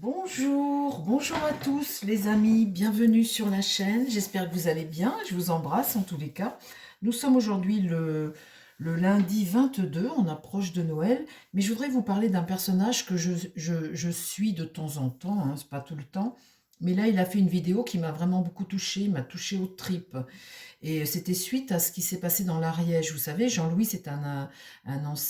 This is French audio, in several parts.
Bonjour à tous les amis, bienvenue sur la chaîne, j'espère que vous allez bien, je vous embrasse en tous les cas. Nous sommes aujourd'hui le lundi 22, on approche de Noël, mais je voudrais vous parler d'un personnage que je suis de temps en temps, hein, c'est pas tout le temps, mais là il a fait une vidéo qui m'a vraiment beaucoup touchée, il m'a touchée aux tripes. Et c'était suite à ce qui s'est passé dans l'Ariège. Vous savez, Jean-Louis, c'est un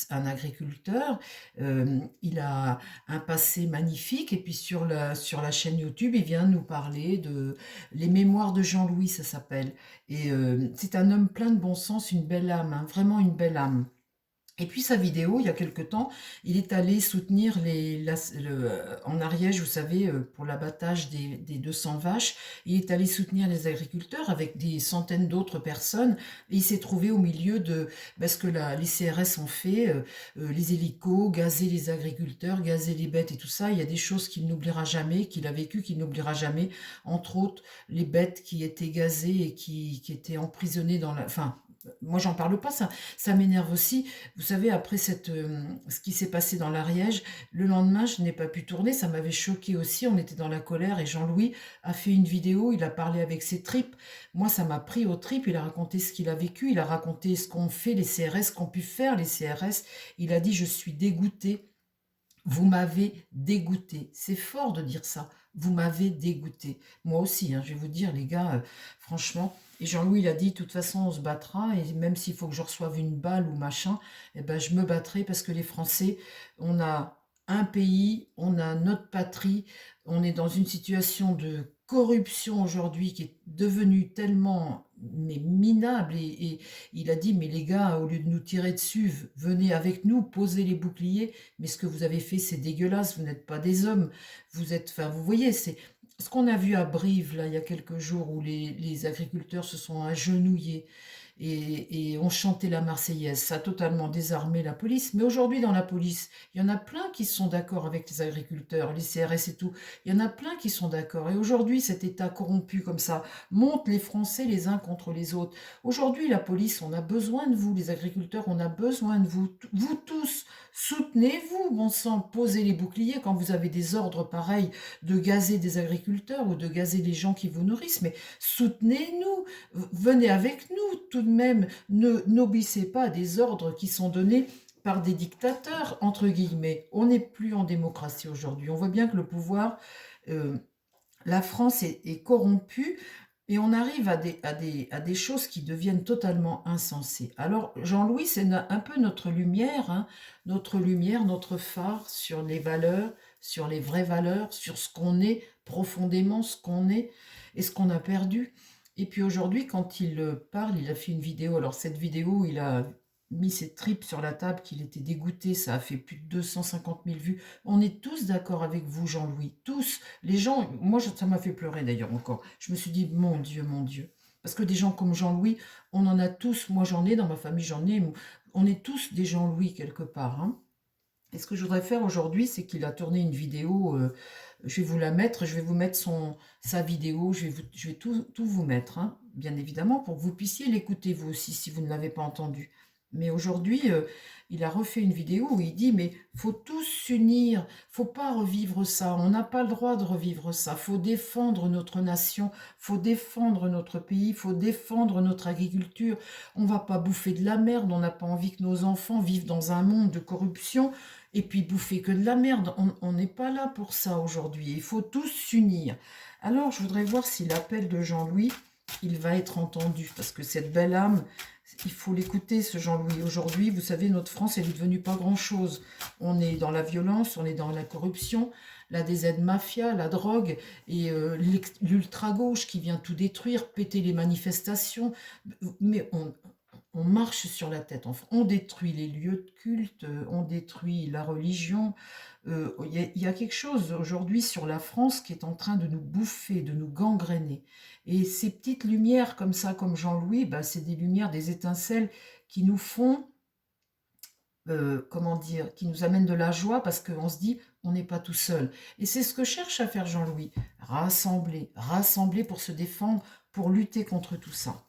agriculteur. Il a un passé magnifique. Et puis sur la chaîne YouTube, il vient nous parler de Les Mémoires de Jean-Louis, ça s'appelle. Et c'est un homme plein de bon sens, une belle âme, hein, vraiment une belle âme. Et puis sa vidéo, il y a quelque temps, il est allé soutenir en Ariège, vous savez, pour l'abattage des 200 vaches, il est allé soutenir les agriculteurs avec des centaines d'autres personnes, et il s'est trouvé au milieu de ce que les CRS ont fait, les hélicos, gazer les agriculteurs, gazer les bêtes et tout ça. Il y a des choses qu'il n'oubliera jamais, qu'il a vécues, qu'il n'oubliera jamais, entre autres les bêtes qui étaient gazées et qui étaient emprisonnées dans la... Enfin, moi j'en parle pas, ça m'énerve aussi. Vous savez, après ce qui s'est passé dans l'Ariège, le lendemain, je n'ai pas pu tourner, ça m'avait choqué aussi, on était dans la colère et Jean-Louis a fait une vidéo, il a parlé avec ses tripes. Moi, ça m'a pris aux tripes, il a raconté ce qu'il a vécu, il a raconté ce qu'ont fait les CRS, ce qu'ont pu faire les CRS. Il a dit, je suis dégoûté, vous m'avez dégoûté. C'est fort de dire ça. Vous m'avez dégoûté. Moi aussi, hein, je vais vous dire, les gars, franchement. Et Jean-Louis, il a dit, de toute façon, on se battra. Et même s'il faut que je reçoive une balle ou machin, eh ben, je me battrai parce que les Français, on a un pays, on a notre patrie. On est dans une situation de corruption aujourd'hui qui est devenue tellement minable. Et il a dit, mais les gars, au lieu de nous tirer dessus, venez avec nous, posez les boucliers. Mais ce que vous avez fait, c'est dégueulasse. Vous n'êtes pas des hommes. Vous êtes, enfin, vous voyez, c'est ce qu'on a vu à Brive, là, il y a quelques jours, où les agriculteurs se sont agenouillés et ont chanté la Marseillaise. Ça a totalement désarmé la police. Mais aujourd'hui, dans la police, il y en a plein qui sont d'accord avec les agriculteurs, les CRS et tout. Il y en a plein qui sont d'accord. Et aujourd'hui, cet État corrompu comme ça monte les Français les uns contre les autres. Aujourd'hui, la police, on a besoin de vous. Les agriculteurs, on a besoin de vous. Vous tous, soutenez-vous, bon sang, posez les boucliers quand vous avez des ordres pareils de gazer des agriculteurs ou de gazer les gens qui vous nourrissent, mais soutenez-nous, venez avec nous tout de même, n'obéissez pas à des ordres qui sont donnés par des dictateurs, entre guillemets. On n'est plus en démocratie aujourd'hui. On voit bien que le pouvoir, euh, la France est corrompue et on arrive à des choses qui deviennent totalement insensées. Alors, Jean-Louis, c'est un peu notre lumière, notre phare sur les valeurs, sur les vraies valeurs, sur ce qu'on est profondément, ce qu'on est et ce qu'on a perdu. Et puis aujourd'hui, quand il parle, il a fait une vidéo. Alors, cette vidéo, il a mis ses tripes sur la table, qu'il était dégoûté. Ça a fait plus de 250 000 vues. On est tous d'accord avec vous, Jean-Louis. Tous. Les gens, moi, ça m'a fait pleurer d'ailleurs encore. Je me suis dit, mon Dieu, mon Dieu. Parce que des gens comme Jean-Louis, on en a tous. Moi, j'en ai, dans ma famille, j'en ai. On est tous des Jean-Louis quelque part, hein. Et ce que je voudrais faire aujourd'hui, c'est qu'il a tourné une vidéo. Je vais vous la mettre, je vais vous mettre sa vidéo, je vais tout vous mettre, hein, bien évidemment, pour que vous puissiez l'écouter vous aussi si vous ne l'avez pas entendu. Mais aujourd'hui, il a refait une vidéo où il dit, mais faut tous s'unir, faut pas revivre ça, on n'a pas le droit de revivre ça, faut défendre notre nation, faut défendre notre pays, faut défendre notre agriculture, on va pas bouffer de la merde, on n'a pas envie que nos enfants vivent dans un monde de corruption, et puis bouffer que de la merde. On n'est pas là pour ça aujourd'hui. Il faut tous s'unir. Alors, je voudrais voir si l'appel de Jean-Louis, il va être entendu. Parce que cette belle âme, il faut l'écouter, ce Jean-Louis. Aujourd'hui, vous savez, notre France, elle est devenue pas grand-chose. On est dans la violence, on est dans la corruption, la DZ mafia, la drogue et l'ultra-gauche qui vient tout détruire, péter les manifestations. Mais on marche sur la tête. Enfin, on détruit les lieux de culte, on détruit la religion. Il y a quelque chose aujourd'hui sur la France qui est en train de nous bouffer, de nous gangréner. Et ces petites lumières comme ça, comme Jean-Louis, bah, c'est des lumières, des étincelles qui nous font, comment dire, qui nous amènent de la joie parce qu'on se dit, on n'est pas tout seul. Et c'est ce que cherche à faire Jean-Louis, rassembler, rassembler pour se défendre, pour lutter contre tout ça.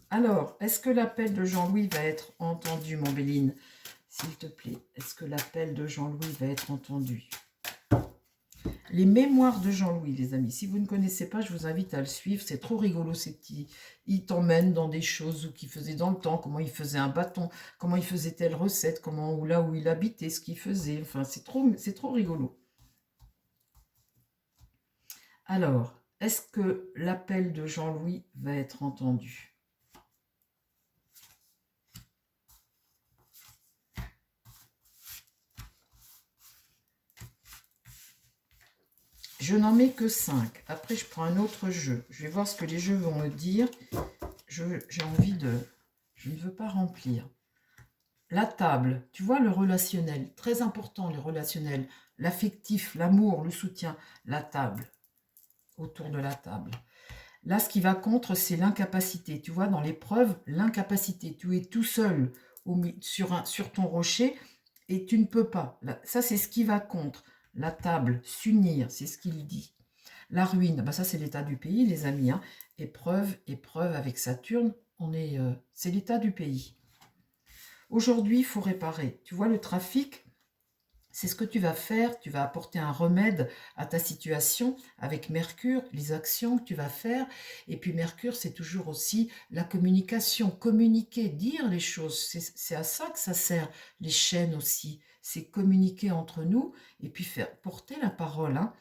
Alors, est-ce que l'appel de Jean-Louis va être entendu, mon Béline? S'il te plaît, est-ce que l'appel de Jean-Louis va être entendu? Les mémoires de Jean-Louis, les amis. Si vous ne connaissez pas, je vous invite à le suivre. C'est trop rigolo, ces petits. Il t'emmène dans des choses qu'il faisait dans le temps, comment il faisait un bâton, comment il faisait telle recette, comment, ou là où il habitait, ce qu'il faisait. Enfin, c'est trop rigolo. Alors, est-ce que l'appel de Jean-Louis va être entendu? Je n'en mets que 5. Après, je prends un autre jeu. Je vais voir ce que les jeux vont me dire. J'ai envie de... Je ne veux pas remplir. La table, tu vois, le relationnel. Très important, les relationnels. L'affectif, l'amour, le soutien. La table. Autour de la table. Là, ce qui va contre, c'est l'incapacité. Tu vois, dans l'épreuve, l'incapacité. Tu es tout seul sur ton rocher et tu ne peux pas. Ça, c'est ce qui va contre. La table, s'unir, c'est ce qu'il dit. La ruine, bah ça c'est l'état du pays, les amis. Hein. Épreuve, épreuve avec Saturne, c'est l'état du pays. Aujourd'hui, il faut réparer. Tu vois, le trafic, c'est ce que tu vas faire. Tu vas apporter un remède à ta situation avec Mercure, les actions que tu vas faire. Et puis Mercure, c'est toujours aussi la communication, communiquer, dire les choses. C'est à ça que ça sert, les chaînes aussi. C'est communiquer entre nous et puis faire porter la parole. Hein.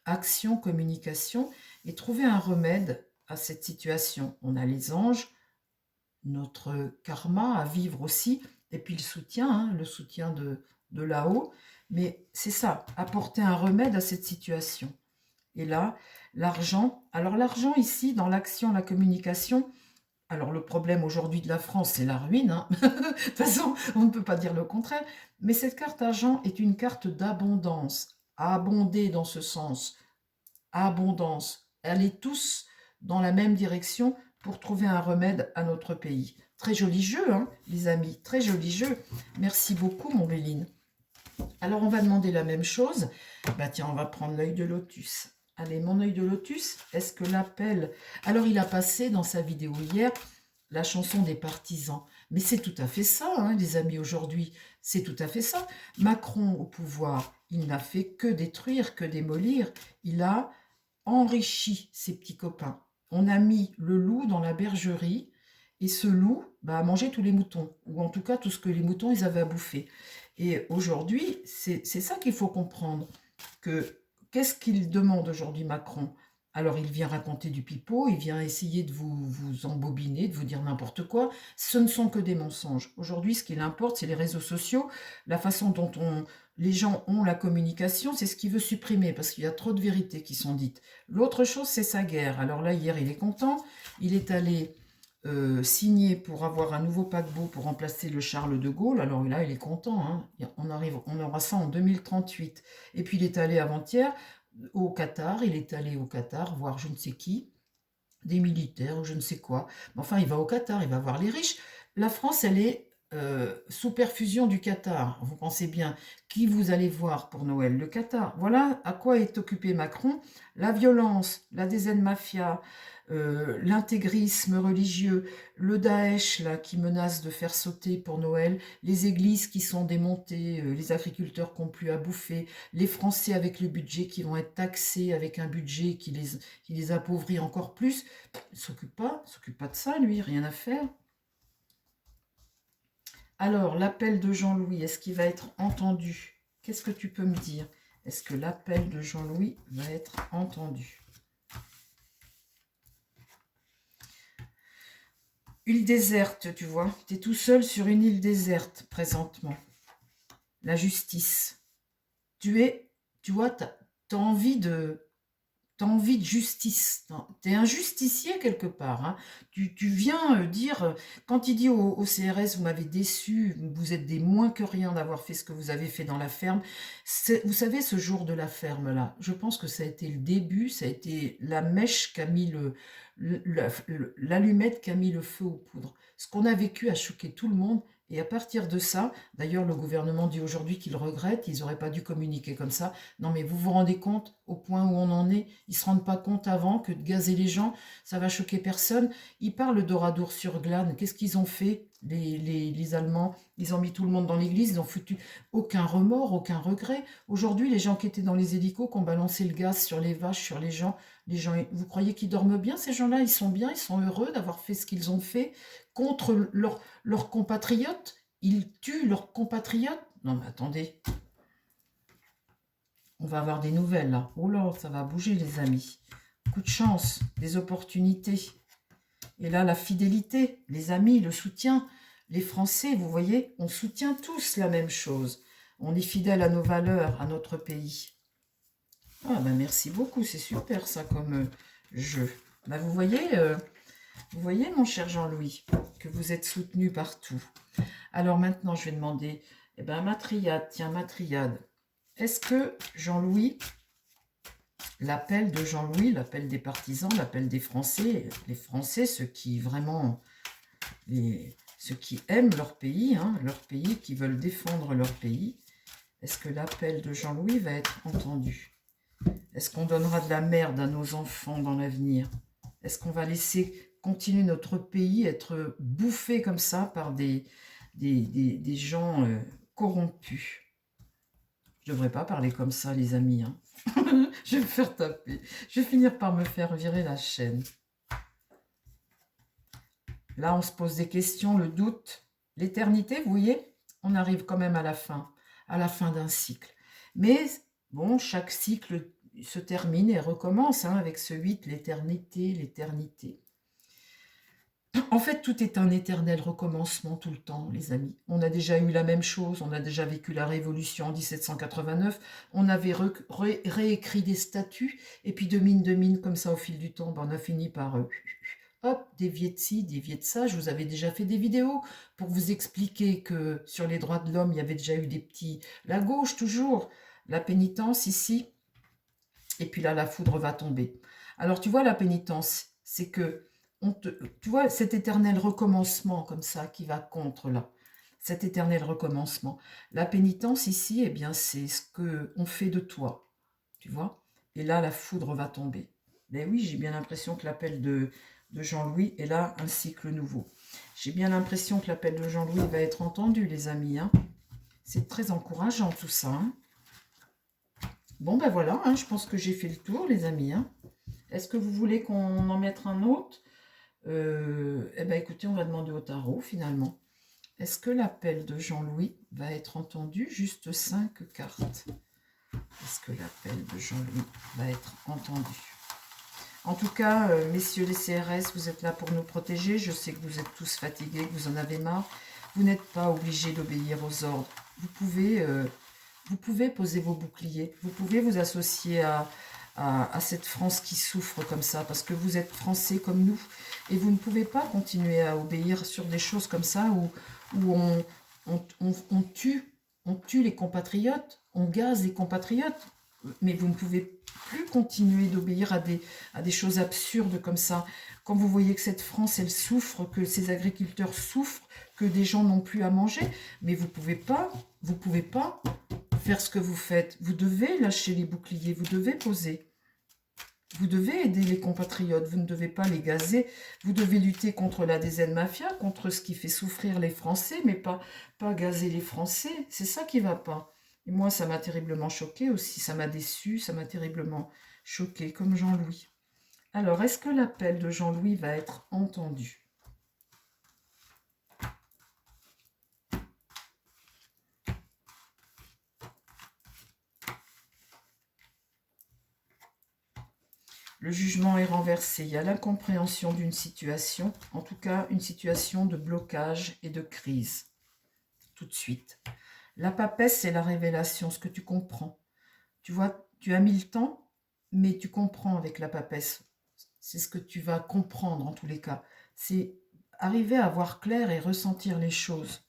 Action, communication, et trouver un remède à cette situation. On a les anges, notre karma à vivre aussi, et puis le soutien de là-haut. Mais c'est ça, apporter un remède à cette situation. Et là, l'argent. Alors l'argent ici, dans l'action, la communication, alors le problème aujourd'hui de la France, c'est la ruine. Hein. De toute façon, on ne peut pas dire le contraire. Mais cette carte argent est une carte d'abondance. Abonder dans ce sens. Abondance. Allez tous dans la même direction pour trouver un remède à notre pays. Très joli jeu, hein, les amis, très joli jeu. Merci beaucoup, mon Béline. Alors, on va demander la même chose. Bah tiens, on va prendre l'œil de lotus. Allez, mon œil de lotus, est-ce que l'appel... Alors, il a passé dans sa vidéo hier la chanson des partisans. Mais c'est tout à fait ça, hein, les amis, aujourd'hui. C'est tout à fait ça. Macron au pouvoir, il n'a fait que détruire, que démolir. Il a enrichi ses petits copains. On a mis le loup dans la bergerie et ce loup a mangé tous les moutons, ou en tout cas tout ce que les moutons ils avaient à bouffer. Et aujourd'hui, c'est ça qu'il faut comprendre. Qu'est-ce qu'il demande aujourd'hui Macron? Alors il vient raconter du pipeau, il vient essayer de vous embobiner, de vous dire n'importe quoi. Ce ne sont que des mensonges. Aujourd'hui, ce qu'il importe, c'est les réseaux sociaux, la façon dont les gens ont la communication, c'est ce qu'il veut supprimer, parce qu'il y a trop de vérités qui sont dites. L'autre chose, c'est sa guerre. Alors là, hier, il est content. Il est allé signer pour avoir un nouveau paquebot pour remplacer le Charles de Gaulle. Alors là, il est content. Hein. On aura ça en 2038. Et puis, il est allé avant-hier au Qatar. Il est allé au Qatar voir je ne sais qui, des militaires ou je ne sais quoi. Mais enfin, il va au Qatar, il va voir les riches. La France, elle est sous perfusion du Qatar. Vous pensez bien, qui vous allez voir pour Noël? Le Qatar. Voilà à quoi est occupé Macron. La violence, la DZ Mafia, l'intégrisme religieux, le Daesh là, qui menace de faire sauter pour Noël, les églises qui sont démontées, les agriculteurs qui n'ont plus à bouffer, les Français avec le budget qui vont être taxés avec un budget qui les appauvrit encore plus. Il ne s'occupe pas de ça, lui, rien à faire. Alors, l'appel de Jean-Louis, est-ce qu'il va être entendu? Qu'est-ce que tu peux me dire? Est-ce que l'appel de Jean-Louis va être entendu? Île déserte, tu vois. Tu es tout seul sur une île déserte présentement. La justice. Tu vois, tu as envie de... Tu as envie de justice. Tu es un justicier quelque part. Hein. Tu viens dire, quand il dit au CRS, vous m'avez déçu, vous êtes des moins que rien d'avoir fait ce que vous avez fait dans la ferme. Vous savez, ce jour de la ferme-là, je pense que ça a été le début, ça a été la mèche qui a mis l'allumette qui a mis le feu aux poudres. Ce qu'on a vécu a choqué tout le monde. Et à partir de ça, d'ailleurs le gouvernement dit aujourd'hui qu'il regrette, ils n'auraient pas dû communiquer comme ça. Non mais vous vous rendez compte au point où on en est? Ils ne se rendent pas compte avant que de gazer les gens, ça va choquer personne. Ils parlent d'Oradour-sur-Glane, qu'est-ce qu'ils ont fait? Les Allemands, ils ont mis tout le monde dans l'église, ils ont foutu aucun remords, aucun regret. Aujourd'hui, les gens qui étaient dans les hélicos, qui ont balancé le gaz sur les vaches, sur les gens, vous croyez qu'ils dorment bien, ces gens-là? Ils sont bien, ils sont heureux d'avoir fait ce qu'ils ont fait contre leurs compatriotes. Ils tuent leurs compatriotes. Non mais attendez, on va avoir des nouvelles là. Oh là, ça va bouger les amis. Coup de chance, des opportunités. Et là, la fidélité, les amis, le soutien. Les Français, vous voyez, on soutient tous la même chose. On est fidèle à nos valeurs, à notre pays. Ah ben merci beaucoup, c'est super ça comme jeu. Ben, vous voyez mon cher Jean-Louis, que vous êtes soutenu partout. Alors maintenant, je vais demander, eh ben ma triade, tiens ma triade. Est-ce que Jean-Louis, l'appel de Jean-Louis, l'appel des partisans, l'appel des Français, les Français, ceux qui vraiment, ceux qui aiment leur pays, qui veulent défendre leur pays, est-ce que l'appel de Jean-Louis va être entendu? Est-ce qu'on donnera de la merde à nos enfants dans l'avenir? Est-ce qu'on va laisser continuer notre pays être bouffé comme ça par des gens corrompus? Je ne devrais pas parler comme ça, les amis. Je vais me faire taper. Je vais finir par me faire virer la chaîne. Là, on se pose des questions, le doute, l'éternité, vous voyez, on arrive quand même à la fin d'un cycle. Mais bon, chaque cycle se termine et recommence avec ce 8, l'éternité, l'éternité. En fait, tout est un éternel recommencement tout le temps, les amis. On a déjà eu la même chose, on a déjà vécu la Révolution en 1789, on avait réécrit des statuts, et puis de mine, comme ça, au fil du temps, on a fini par... hop, dévier de ci, dévier de ça. Je vous avais déjà fait des vidéos pour vous expliquer que sur les droits de l'homme, il y avait déjà eu des petits... La gauche, toujours. La pénitence, ici. Et puis là, la foudre va tomber. Alors, tu vois, la pénitence, c'est que... tu vois, cet éternel recommencement comme ça qui va contre là. Cet éternel recommencement. La pénitence, ici, eh bien, c'est ce qu'on fait de toi. Tu vois? Et là, la foudre va tomber. Mais oui, j'ai bien l'impression que l'appel de Jean-Louis est là un cycle nouveau. J'ai bien l'impression que l'appel de Jean-Louis va être entendu, les amis. C'est très encourageant tout ça. Bon, ben voilà, je pense que j'ai fait le tour, les amis. Est-ce que vous voulez qu'on en mette un autre? Eh bien, écoutez, on va demander au tarot, finalement. Est-ce que l'appel de Jean-Louis va être entendu? Juste 5 cartes. Est-ce que l'appel de Jean-Louis va être entendu? En tout cas, messieurs les CRS, vous êtes là pour nous protéger. Je sais que vous êtes tous fatigués, que vous en avez marre. Vous n'êtes pas obligés d'obéir aux ordres. Vous pouvez poser vos boucliers. Vous pouvez vous associer à cette France qui souffre comme ça, parce que vous êtes Français comme nous. Et vous ne pouvez pas continuer à obéir sur des choses comme ça où on tue les compatriotes, on gaze les compatriotes. Mais vous ne pouvez plus continuer d'obéir à des choses absurdes comme ça. Quand vous voyez que cette France, elle souffre, que ces agriculteurs souffrent, que des gens n'ont plus à manger, mais vous pouvez pas faire ce que vous faites. Vous devez lâcher les boucliers, vous devez poser. Vous devez aider les compatriotes, vous ne devez pas les gazer. Vous devez lutter contre la DZ Mafia, contre ce qui fait souffrir les Français, mais pas gazer les Français. C'est ça qui ne va pas. Et moi, ça m'a terriblement choqué aussi, ça m'a déçu, ça m'a terriblement choqué, comme Jean-Louis. Alors, est-ce que l'appel de Jean-Louis va être entendu? Le jugement est renversé, il y a l'incompréhension d'une situation, en tout cas une situation de blocage et de crise, tout de suite. La papesse, c'est la révélation, ce que tu comprends. Tu vois, tu as mis le temps, mais tu comprends avec la papesse. C'est ce que tu vas comprendre en tous les cas. C'est arriver à voir clair et ressentir les choses.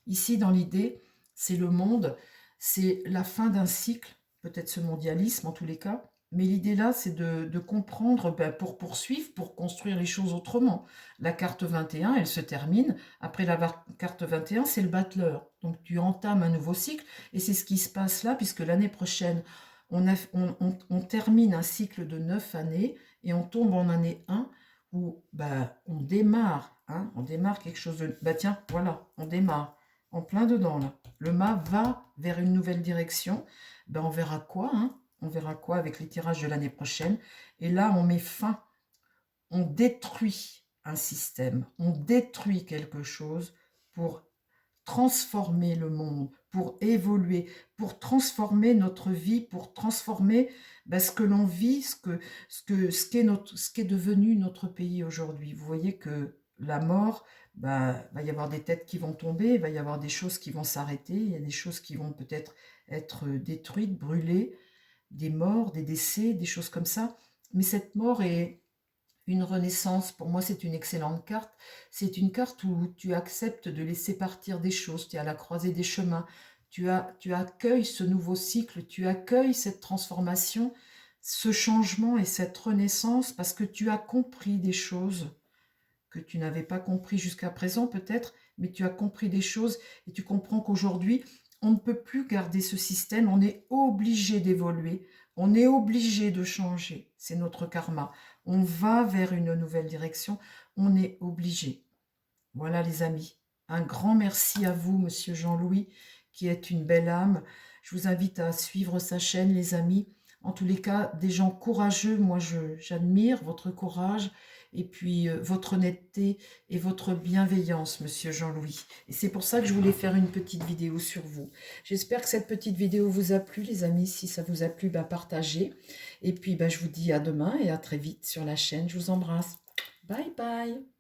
Ici, dans l'idée, c'est le monde, c'est la fin d'un cycle, peut-être ce mondialisme en tous les cas, mais l'idée là, c'est de comprendre pour poursuivre, pour construire les choses autrement. La carte 21, elle se termine. Après la carte 21, c'est le battleur. Donc tu entames un nouveau cycle et c'est ce qui se passe là, puisque l'année prochaine, on termine un cycle de 9 années et on tombe en année 1 où bah, on démarre, hein, on démarre quelque chose de... Bah tiens, voilà, on démarre, en plein dedans là. Le mât va vers une nouvelle direction. Ben, on verra quoi, hein, on verra quoi avec les tirages de l'année prochaine. Et là, on met fin, on détruit un système, on détruit quelque chose pour transformer le monde, pour évoluer, pour transformer notre vie, pour transformer ben, ce que l'on vit, ce qu'est devenu notre pays aujourd'hui. Vous voyez que la mort, ben, va y avoir des têtes qui vont tomber, il va y avoir des choses qui vont s'arrêter, il y a des choses qui vont peut-être être détruites, brûlées, des morts, des décès, des choses comme ça. Mais cette mort est une renaissance. Pour moi, c'est une excellente carte. C'est une carte où tu acceptes de laisser partir des choses. Tu es à la croisée des chemins. Tu accueilles ce nouveau cycle, tu accueilles cette transformation, ce changement et cette renaissance parce que tu as compris des choses que tu n'avais pas compris jusqu'à présent peut-être, mais tu as compris des choses et tu comprends qu'aujourd'hui, on ne peut plus garder ce système, on est obligé d'évoluer, on est obligé de changer, c'est notre karma. On va vers une nouvelle direction, on est obligé. Voilà les amis, un grand merci à vous, monsieur Jean-Louis, qui est une belle âme. Je vous invite à suivre sa chaîne, les amis. En tous les cas, des gens courageux, moi j'admire votre courage et puis votre honnêteté et votre bienveillance, monsieur Jean-Louis. Et c'est pour ça que je voulais faire une petite vidéo sur vous. J'espère que cette petite vidéo vous a plu, les amis. Si ça vous a plu, bah, partagez. Et puis, bah, je vous dis à demain et à très vite sur la chaîne. Je vous embrasse. Bye bye.